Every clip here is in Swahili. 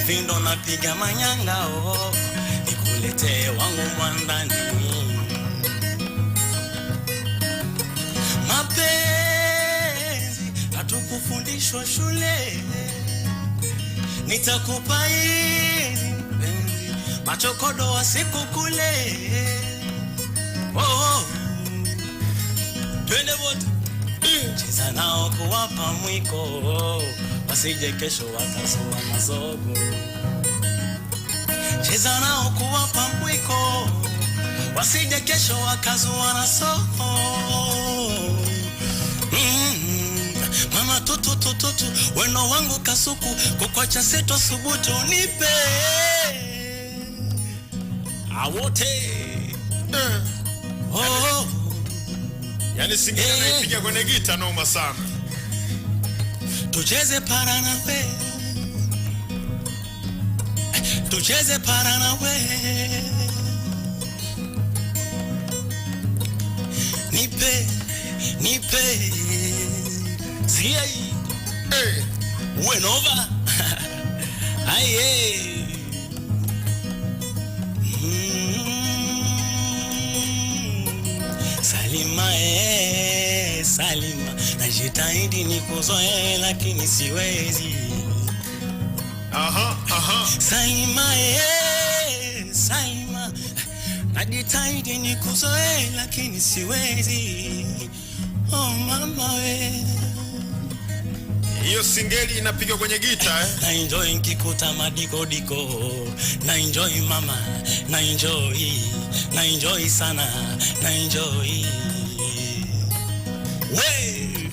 vindo napiga manyanga nikulete wangu mwandani. Mapenzi hatukufundishwa shule, nitakupa hizi mpenzi, machokodo wa siku kule. Twende wote cheza nao kuwapa mwiko, wasije kesho wakazua mazogo. Cheza nao kuwapa mwiko, wasije kesho wakazua na soko. Mama tutu weno wangu kasuku, kukwacha seto subutu nipe awote. Yani singine naipiga kwenye gita noma sana. Tucheze Paranawe, tucheze Paranawe. Nipe Ziai Wenova Aye Salima Salima, najitahidi nikuzoe lakini siwezi. Salima Salima, najitahidi nikuzoe lakini siwezi. Oh mama we, hiyo singeli inapiga kwenye gita na enjoy nikikuta madiko diko, na enjoy mama, na enjoy sana, na enjoy. We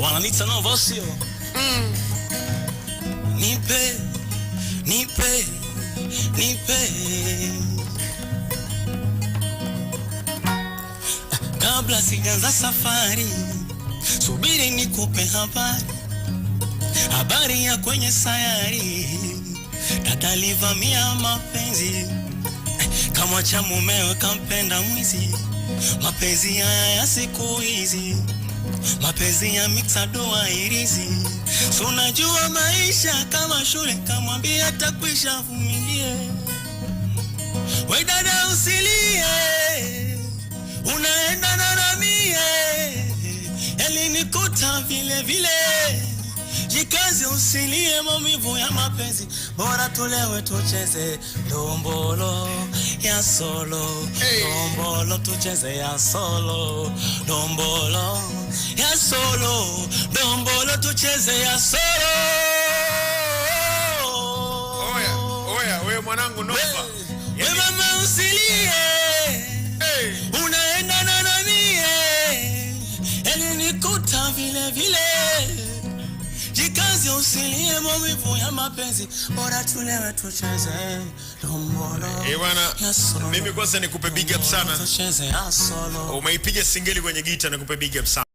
wananita no vosio. Nipe kabla sijaanza safari, subiri nikupe habari ya kwenye sayari. Tatalivamia mapenzi kama cha mumewe kampenda mwizi. Mapenzi haya ya siku hizi, mapenzi ya mixadoa irizi. So unajua maisha kama shule, kamwambia takwisha, vumilie. We dada usilie, unaenda na mie, elinikuta vile. Jikaze usilie maumivu ya mapenzi, bora tulewe tucheze dombolo ya solo. Dombolo tucheze ya solo, dombolo ya solo, dombolo tucheze ya solo. Oya, we mwanangu Nova. We mama usilie, unaenda na mie, elinikuta vile. Jikaze usilie maumivu ya mapenzi, bora tulewe tucheze dombolo ya solo. Mimi kwanza nikupe big up sana. Tucheze ya solo. Umeipiga singeli kwenye gita, nikupe big up sana.